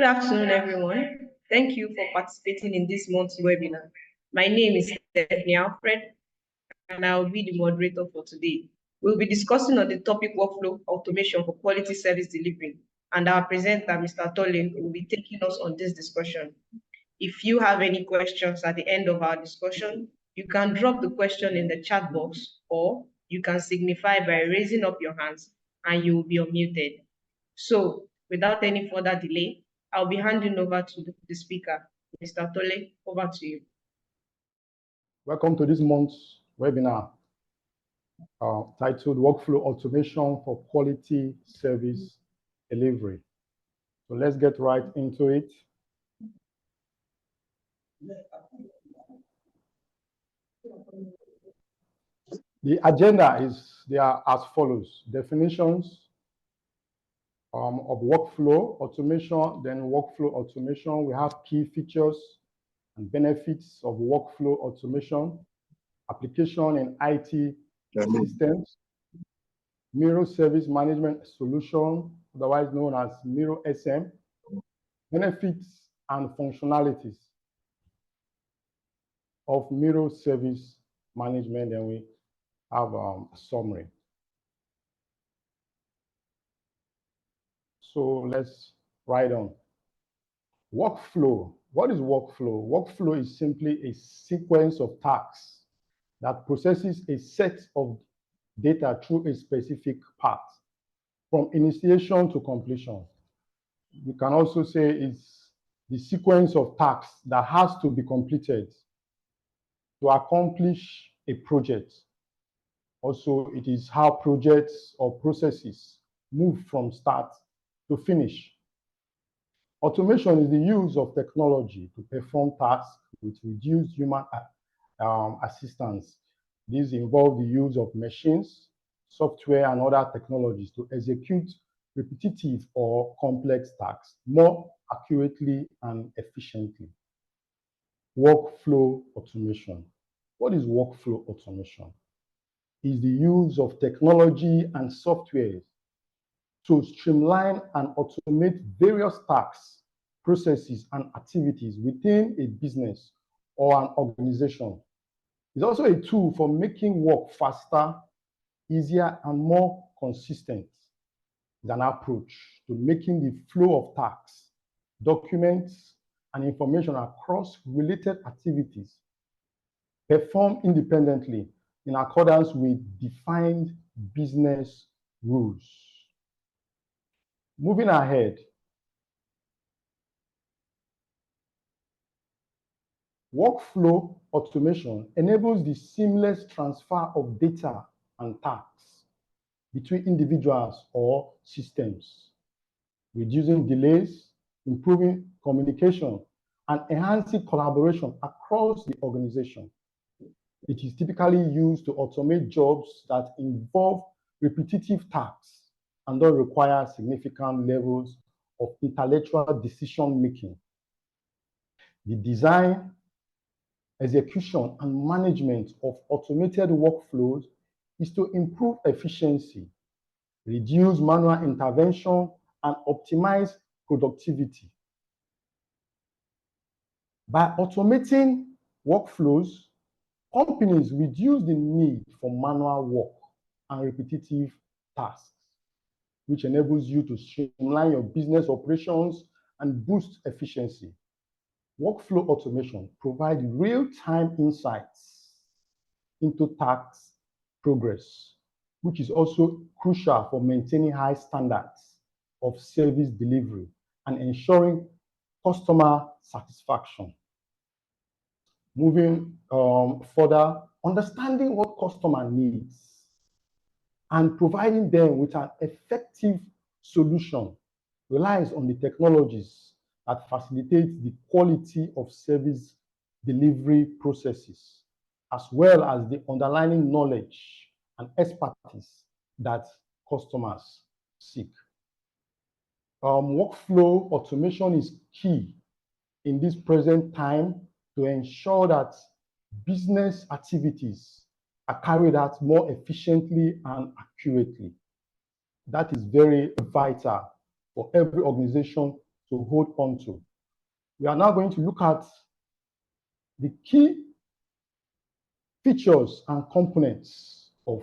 Good afternoon, everyone. Thank you for participating in this month's webinar. My name is Stephanie Alfred, and I'll be the moderator for today. We'll be discussing on the topic workflow automation for quality service delivery, and our presenter, Mr. Tolin, will be taking us on this discussion. If you have any questions at the end of our discussion, you can drop the question in the chat box, or you can signify by raising up your hands and you will be unmuted. So without any further delay, I'll be handing over to the speaker. Mr. Tole, over to you. Welcome to this month's webinar titled Workflow Automation for Quality Service Delivery. So let's get right into it. The agenda they are as follows: definitions of workflow automation, then workflow automation. We have key features and benefits of workflow automation, application in IT systems, Miro service management solution, otherwise known as Miro SM, benefits and functionalities of Miro service management, and we have a summary. So let's write on. Workflow. What is workflow? Workflow is simply a sequence of tasks that processes a set of data through a specific path from initiation to completion. You can also say it's the sequence of tasks that has to be completed to accomplish a project. Also, it is how projects or processes move from start to finish. Automation is the use of technology to perform tasks with reduced human assistance. These involve the use of machines, software, and other technologies to execute repetitive or complex tasks more accurately and efficiently. Workflow automation. What is workflow automation? It's the use of technology and software to streamline and automate various tasks, processes, and activities within a business or an organization. It's also a tool for making work faster, easier, and more consistent. It's an approach to making the flow of tasks, documents, and information across related activities perform independently in accordance with defined business rules. Moving ahead, workflow automation enables the seamless transfer of data and tasks between individuals or systems, reducing delays, improving communication, and enhancing collaboration across the organization. It is typically used to automate jobs that involve repetitive tasks and don't require significant levels of intellectual decision making. The design, execution, and management of automated workflows is to improve efficiency, reduce manual intervention, and optimize productivity. By automating workflows, companies reduce the need for manual work and repetitive tasks, which enables you to streamline your business operations and boost efficiency. Workflow automation provides real-time insights into task progress, which is also crucial for maintaining high standards of service delivery and ensuring customer satisfaction. Moving further, understanding what customer needs and providing them with an effective solution relies on the technologies that facilitate the quality of service delivery processes, as well as the underlying knowledge and expertise that customers seek. Workflow automation is key in this present time to ensure that business activities are carried out more efficiently and accurately. That is very vital for every organization to hold on to. We are now going to look at the key features and components of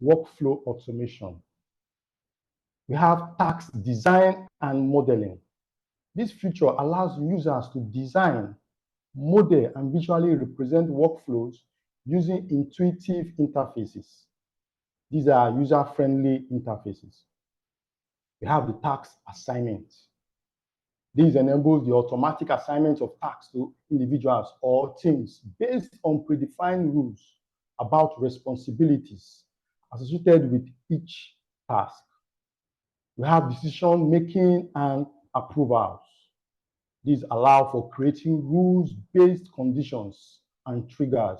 workflow automation. We have task design and modeling. This feature allows users to design, model, and visually represent workflows using intuitive interfaces. These are user-friendly interfaces. We have the task assignment. This enables the automatic assignment of tasks to individuals or teams based on predefined rules about responsibilities associated with each task. We have decision-making and approvals. These allow for creating rules-based conditions and triggers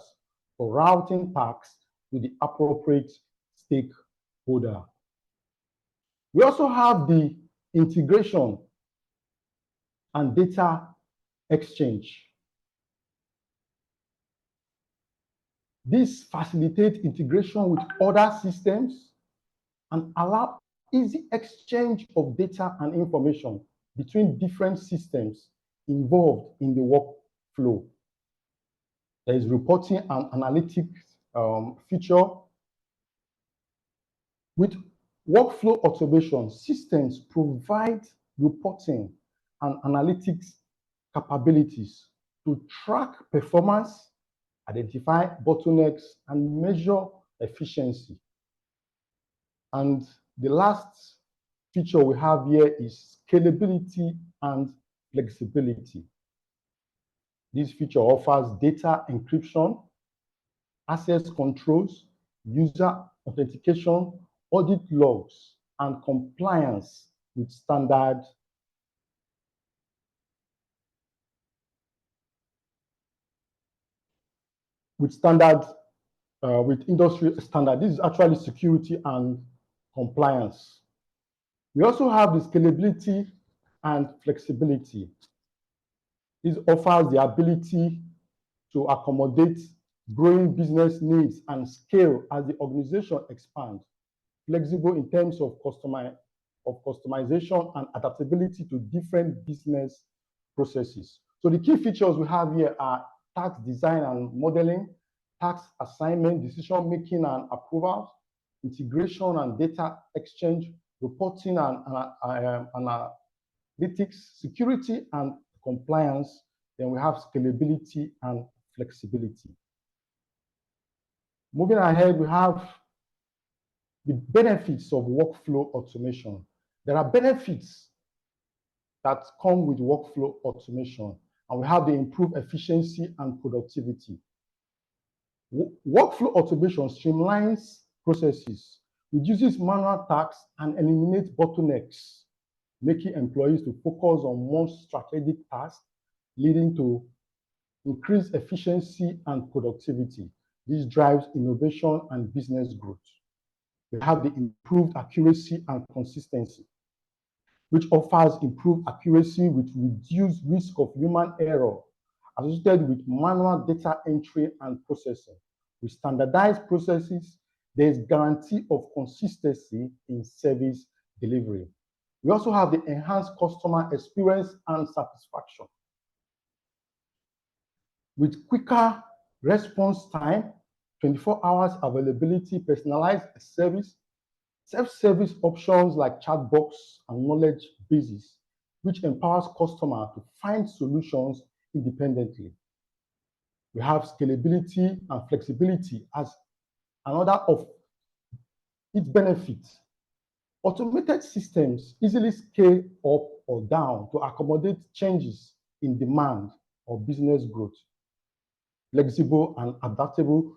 for routing tasks to the appropriate stakeholder. We also have the integration and data exchange. This facilitates integration with other systems and allow easy exchange of data and information between different systems involved in the workflow. There is reporting and analytics feature. With workflow automation, systems provide reporting and analytics capabilities to track performance, identify bottlenecks, and measure efficiency. And the last feature we have here is scalability and flexibility. This feature offers data encryption, access controls, user authentication, audit logs, and compliance with standard with industry standard. This is actually security and compliance. We also have the scalability and flexibility. This offers the ability to accommodate growing business needs and scale as the organization expands, flexible in terms of customization and adaptability to different business processes. So the key features we have here are task design and modeling, task assignment, decision-making and approvals, integration and data exchange, reporting and analytics, security and compliance. Then we have scalability and flexibility. Moving ahead, we have the benefits of workflow automation. There are benefits that come with workflow automation, and we have the improved efficiency and productivity. Workflow automation streamlines processes, reduces manual tasks, and eliminates bottlenecks, making employees to focus on more strategic tasks, leading to increased efficiency and productivity. This drives innovation and business growth. We have the improved accuracy and consistency, which offers improved accuracy with reduced risk of human error associated with manual data entry and processing. With standardized processes, there is guarantee of consistency in service delivery. We also have the enhanced customer experience and satisfaction. With quicker response time, 24 hours availability, personalized service, self-service options like chatbots and knowledge bases, which empowers customers to find solutions independently. We have scalability and flexibility as another of its benefits. Automated systems easily scale up or down to accommodate changes in demand or business growth. Flexible and adaptable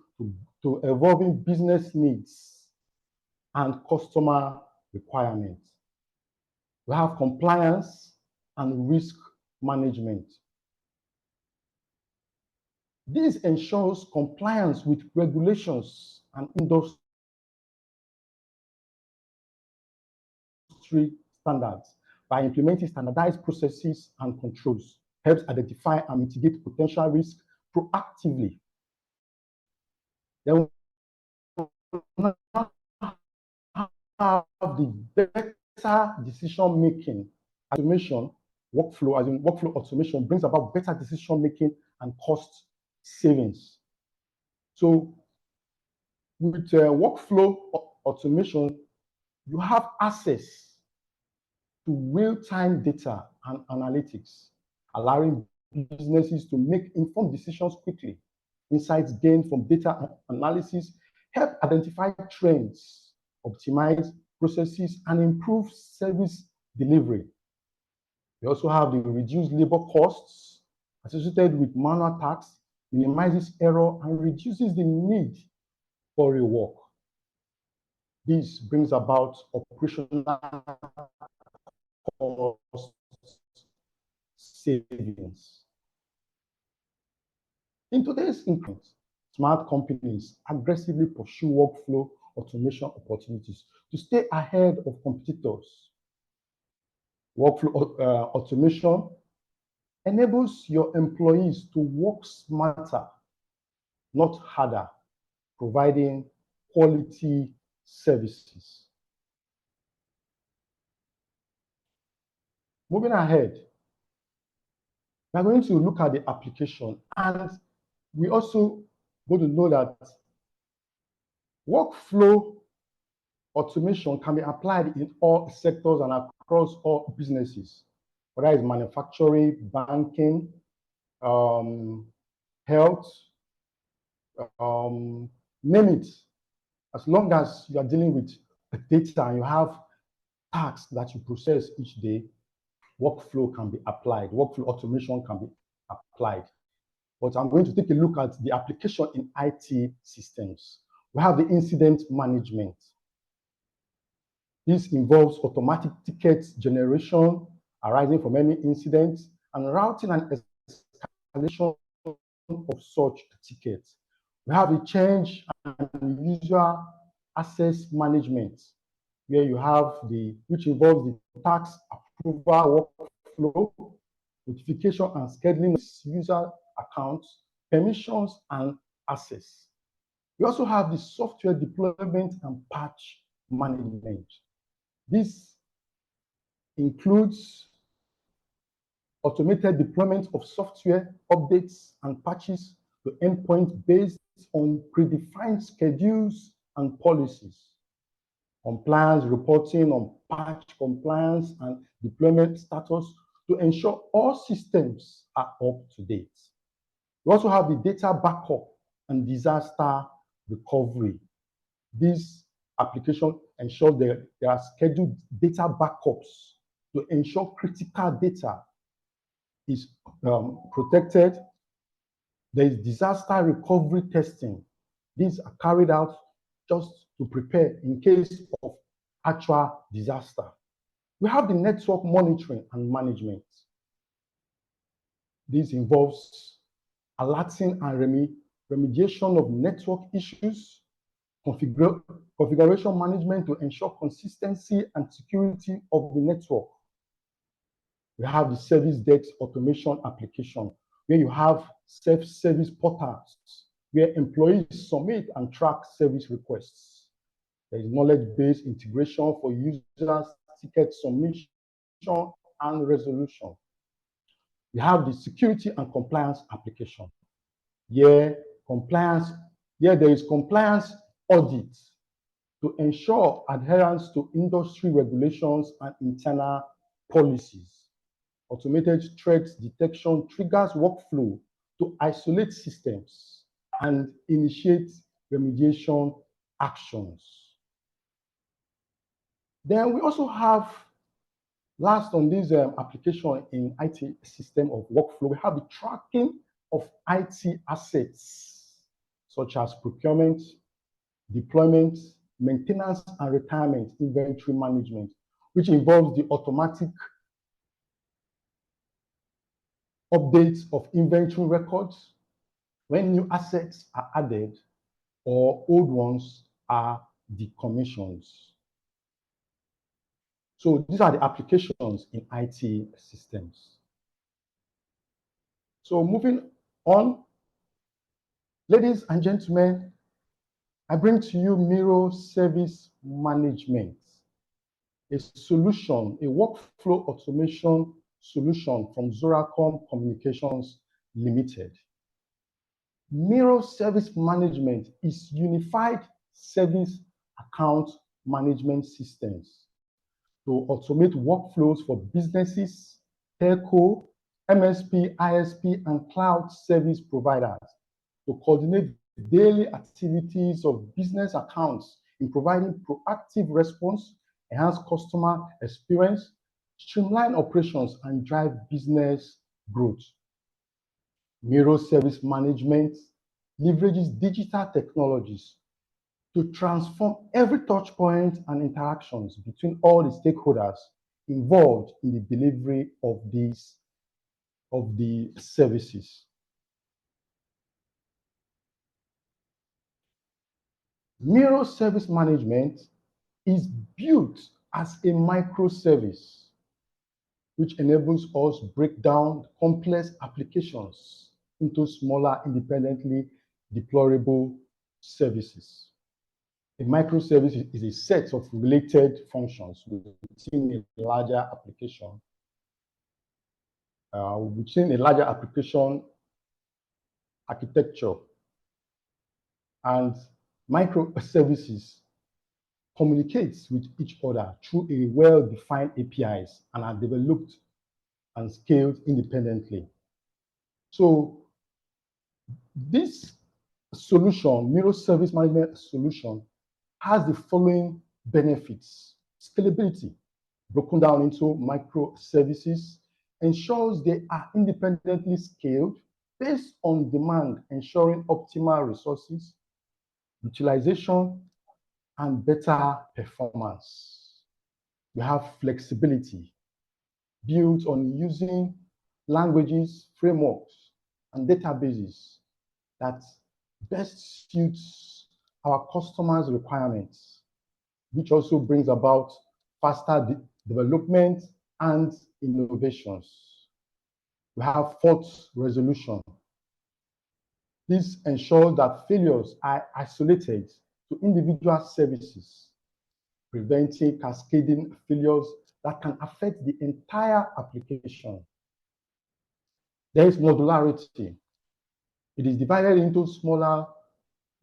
to evolving business needs and customer requirements. We have compliance and risk management. This ensures compliance with regulations and industry standards by implementing standardized processes and controls, helps identify and mitigate potential risks proactively. Then we have the better decision-making automation workflow, as in workflow automation, brings about better decision making and cost savings. So with workflow automation, you have access to real-time data and analytics, allowing businesses to make informed decisions quickly. Insights gained from data analysis help identify trends, optimize processes, and improve service delivery. We also have the reduced labor costs associated with manual tasks, minimizes error, and reduces the need for rework. This brings about operational cost savings. In today's increment, smart companies aggressively pursue workflow automation opportunities to stay ahead of competitors. Workflow automation enables your employees to work smarter, not harder, providing quality services. Moving ahead, we're going to look at the application, and we also going to know that workflow automation can be applied in all sectors and across all businesses, whether it's manufacturing, banking, health, name it. As long as you are dealing with data and you have tasks that you process each day, workflow can be applied. Workflow automation can be applied. But I'm going to take a look at the application in IT systems. We have the incident management. This involves automatic ticket generation arising from any incident and routing and escalation of such tickets. We have the change and user access management, where you have which involves the tax approval workflow, notification and scheduling user accounts, permissions, and access. We also have the software deployment and patch management. This includes automated deployment of software updates and patches to endpoints based on predefined schedules and policies. Compliance reporting on patch compliance and deployment status to ensure all systems are up to date. We also have the data backup and disaster recovery. This application ensures there are scheduled data backups to ensure critical data is protected. There is disaster recovery testing. These are carried out just to prepare in case of actual disaster. We have the network monitoring and management. This involves alerting and remediation of network issues, configuration management to ensure consistency and security of the network. We have the service desk automation application, where you have self-service portals where employees submit and track service requests. There is knowledge-based integration for users, ticket submission and resolution. We have the security and compliance application. Here there is compliance audit to ensure adherence to industry regulations and internal policies. Automated threat detection triggers workflow to isolate systems and initiate remediation actions. Then we also have, last on this application in IT system of workflow, we have the tracking of IT assets, such as procurement, deployment, maintenance and retirement, inventory management, which involves the automatic updates of inventory records when new assets are added or old ones are decommissioned. So these are the applications in IT systems. So moving on, ladies and gentlemen, I bring to you Miro Service Management, a solution, a workflow automation solution from Zoracom Communications Limited. Miro Service Management is unified service account management systems to automate workflows for businesses, telco, MSP, ISP, and cloud service providers to coordinate daily activities of business accounts in providing proactive response, enhance customer experience, streamline operations, and drive business growth. Miro Service Management leverages digital technologies to transform every touch point and interactions between all the stakeholders involved in the delivery of the services. Miro Service Management is built as a microservice, which enables us to break down complex applications into smaller, independently deployable services. A microservice is a set of related functions within a larger application. Architecture, and microservices communicates with each other through a well-defined APIs and are developed and scaled independently. So this solution, Miro Service Management solution, has the following benefits. Scalability, broken down into microservices, ensures they are independently scaled based on demand, ensuring optimal resources, utilization, and better performance. We have flexibility, built on using languages, frameworks, and databases that best suits our customers' requirements, which also brings about faster development and innovations. We have fault resolution. This ensures that failures are isolated to individual services, preventing cascading failures that can affect the entire application. There is modularity. It is divided into smaller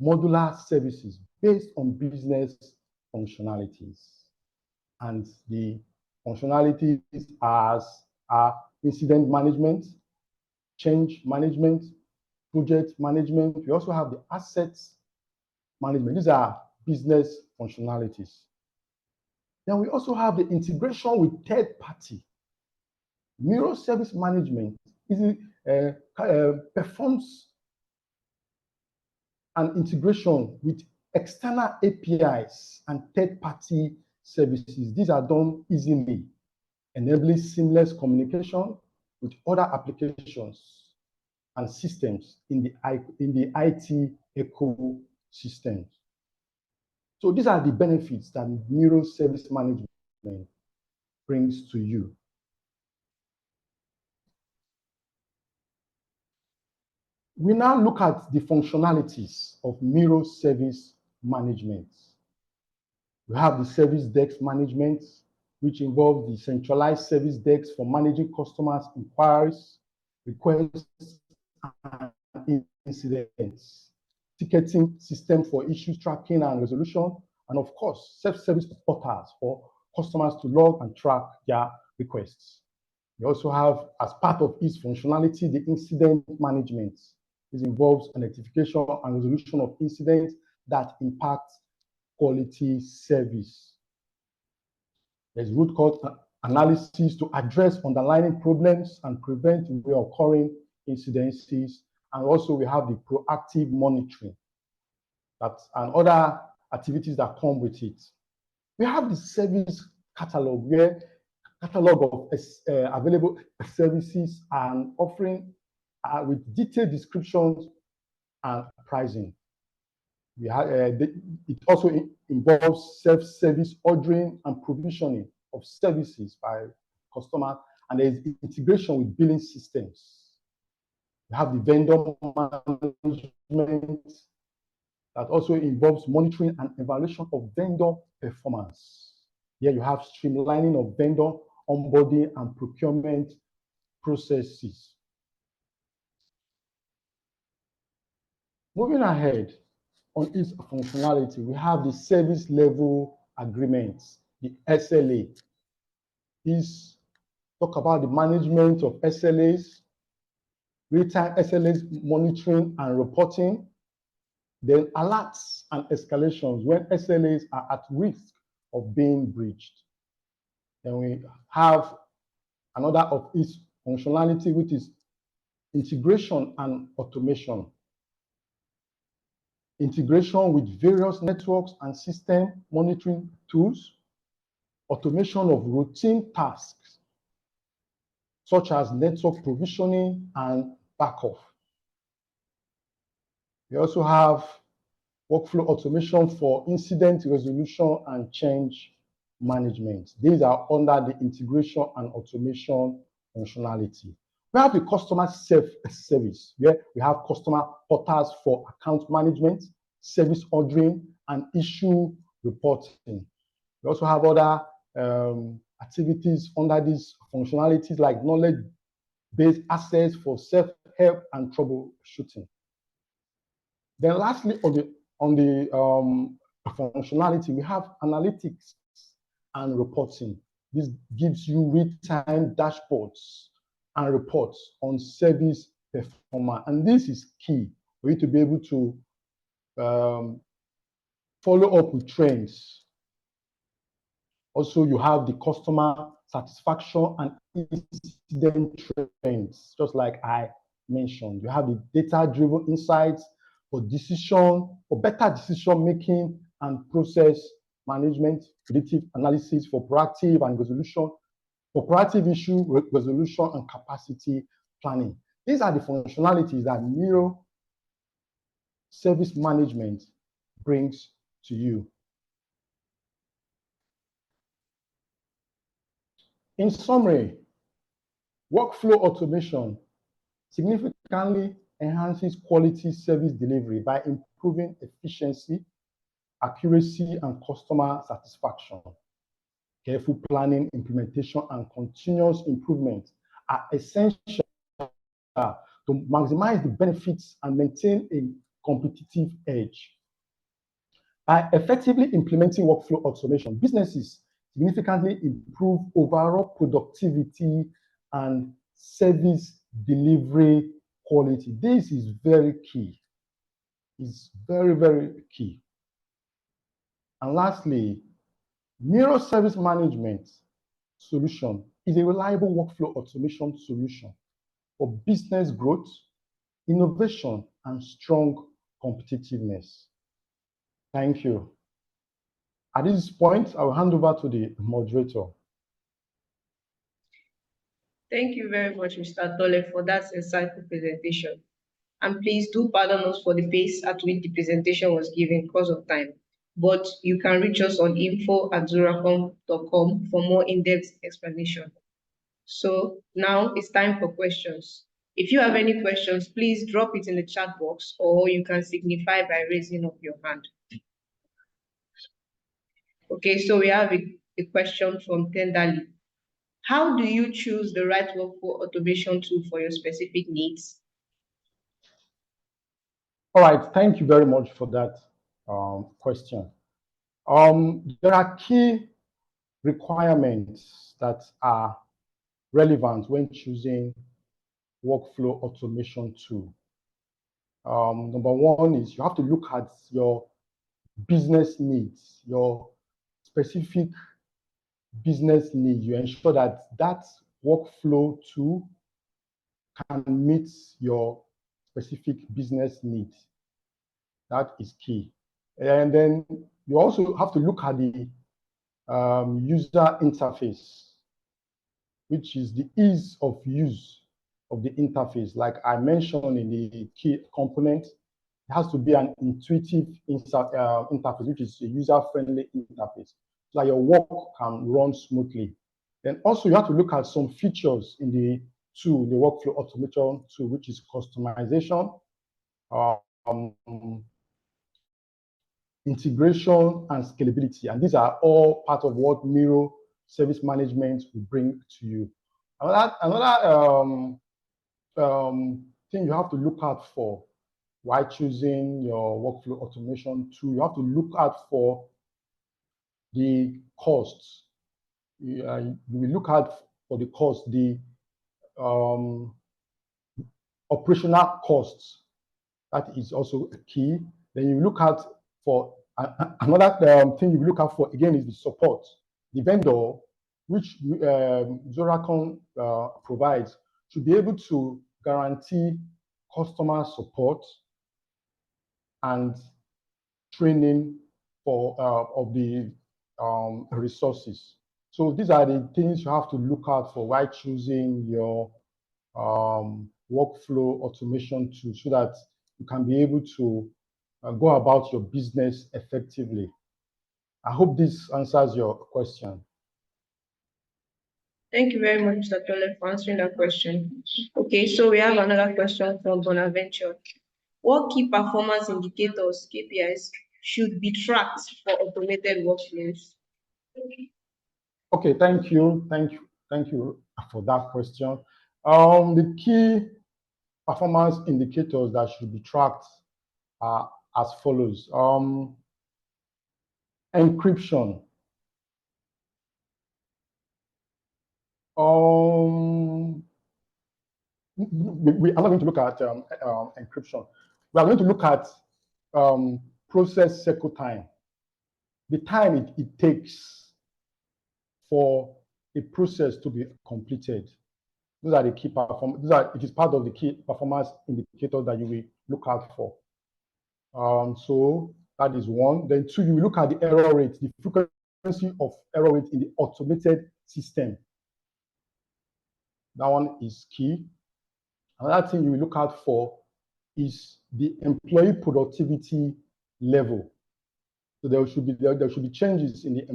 modular services based on business functionalities. And the functionalities are incident management, change management, project management. We also have the assets management. These are business functionalities. Then we also have the integration with third party. Miro Service Management performs an integration with external APIs and third-party services. These are done easily, enabling seamless communication with other applications and systems in the IT ecosystem. So these are the benefits that Miro Service Management brings to you. We now look at the functionalities of Miro Service Management. We have the service desk management, which involves the centralized service desk for managing customers' inquiries, requests, and incidents, ticketing system for issues tracking and resolution, and of course, self-service portals for customers to log and track their requests. We also have, as part of its functionality, the incident management. This involves identification and resolution of incidents that impact quality service. There's root cause analysis to address underlying problems and prevent reoccurring incidences. And also we have the proactive monitoring and other activities that come with it. We have the service catalog, where catalog of available services and offering with detailed descriptions and pricing. It also involves self-service ordering and provisioning of services by customers, and there is integration with billing systems. We have the vendor management that also involves monitoring and evaluation of vendor performance. Here you have streamlining of vendor onboarding and procurement processes. Moving ahead on its functionality, we have the service level agreements, the SLA. These talk about the management of SLAs, real-time SLAs monitoring and reporting, then alerts and escalations when SLAs are at risk of being breached. Then we have another of its functionality, which is integration and automation. Integration with various networks and system monitoring tools, automation of routine tasks, such as network provisioning and backup. We also have workflow automation for incident resolution and change management. These are under the integration and automation functionality. We have the customer self-service, where we have customer portals for account management, service ordering, and issue reporting. We also have other activities under these functionalities like knowledge-based access for self-help and troubleshooting. Then lastly, on the functionality, we have analytics and reporting. This gives you real-time dashboards and reports on service performance. And this is key for you to be able to follow up with trends. Also, you have the customer satisfaction and incident trends, just like I mentioned. You have the data-driven insights for better decision making and process management, predictive analysis for proactive and resolution, for proactive issue resolution and capacity planning. These are the functionalities that Miro service management brings to you. In summary, workflow automation significantly enhances quality service delivery by improving efficiency, accuracy, and customer satisfaction. Careful planning, implementation, and continuous improvement are essential to maximize the benefits and maintain a competitive edge. By effectively implementing workflow automation, businesses significantly improve overall productivity and service delivery quality. This is very key. It's very, very key. And lastly, Miro Service Management solution is a reliable workflow automation solution for business growth, innovation, and strong competitiveness. Thank you. At this point, I will hand over to the moderator. Thank you very much, Mr. Dole, for that insightful presentation. And please do pardon us for the pace at which the presentation was given because of time. But you can reach us on info@zoracom.com for more in-depth explanation. So now it's time for questions. If you have any questions, please drop it in the chat box, or you can signify by raising up your hand. Okay, so we have a question from Tendali. How do you choose the right workflow automation tool for your specific needs? All right, thank you very much for that question. There are key requirements that are relevant when choosing workflow automation tool. Number one is you have to look at your business needs, your specific business needs. You ensure that that workflow tool can meet your specific business needs. That is key. And then you also have to look at the user interface, which is the ease of use of the interface. Like I mentioned in the key component, it has to be an intuitive interface, which is a user-friendly interface, so that your work can run smoothly. Then also you have to look at some features in the tool, the workflow automation tool, which is customization, integration, and scalability. And these are all part of what Miro Service Management will bring to you. Another thing you have to look out for while choosing your workflow automation tool, you have to look out for the costs. You will look out for the cost, the operational costs. That is also a key. Then you look out for another thing you look out for again is the support. The vendor, which Zoracom provides, should be able to guarantee customer support and training for of the resources. So these are the things you have to look out for while choosing your workflow automation tool, so that you can be able to go about your business effectively. I hope this answers your question. Thank you very much, Mr. Tole, for answering that question. Okay, so we have another question from Bonaventure. What key performance indicators, KPIs, should be tracked for automated workflows? Okay, thank you for that question. The key performance indicators that should be tracked are as follows. Encryption. We are not going to look at encryption. We are going to look at process cycle time. The time it takes for a process to be completed. Those are the key performance. It is part of the key performance indicators that you will look out for. So that is one. Then two, you will look at the error rate, the frequency of error rate in the automated system. That one is key. Another thing you will look out for is the employee productivity level. So there should be changes in the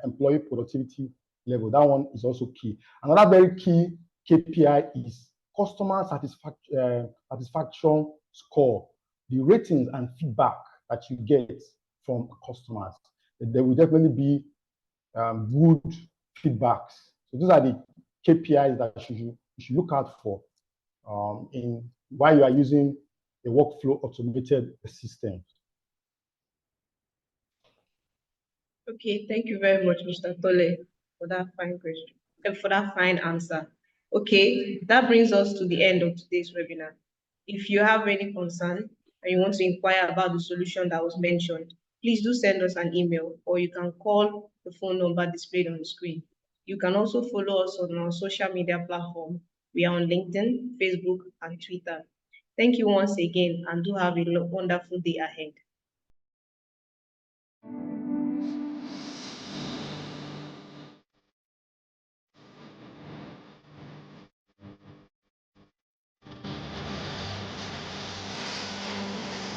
employee productivity level. That one is also key. Another very key KPI is customer satisfaction score, the ratings and feedback that you get from customers. There will definitely be good feedbacks. So those are the KPIs that you should look out for while you are using a workflow automated system. Okay, thank you very much, Mr. Tole, for that fine question, for that fine answer. Okay, that brings us to the end of today's webinar. If you have any concern and you want to inquire about the solution that was mentioned, please do send us an email, or you can call the phone number displayed on the screen. You can also follow us on our social media platform. We are on LinkedIn, Facebook, and Twitter. Thank you once again, and do have a wonderful day ahead.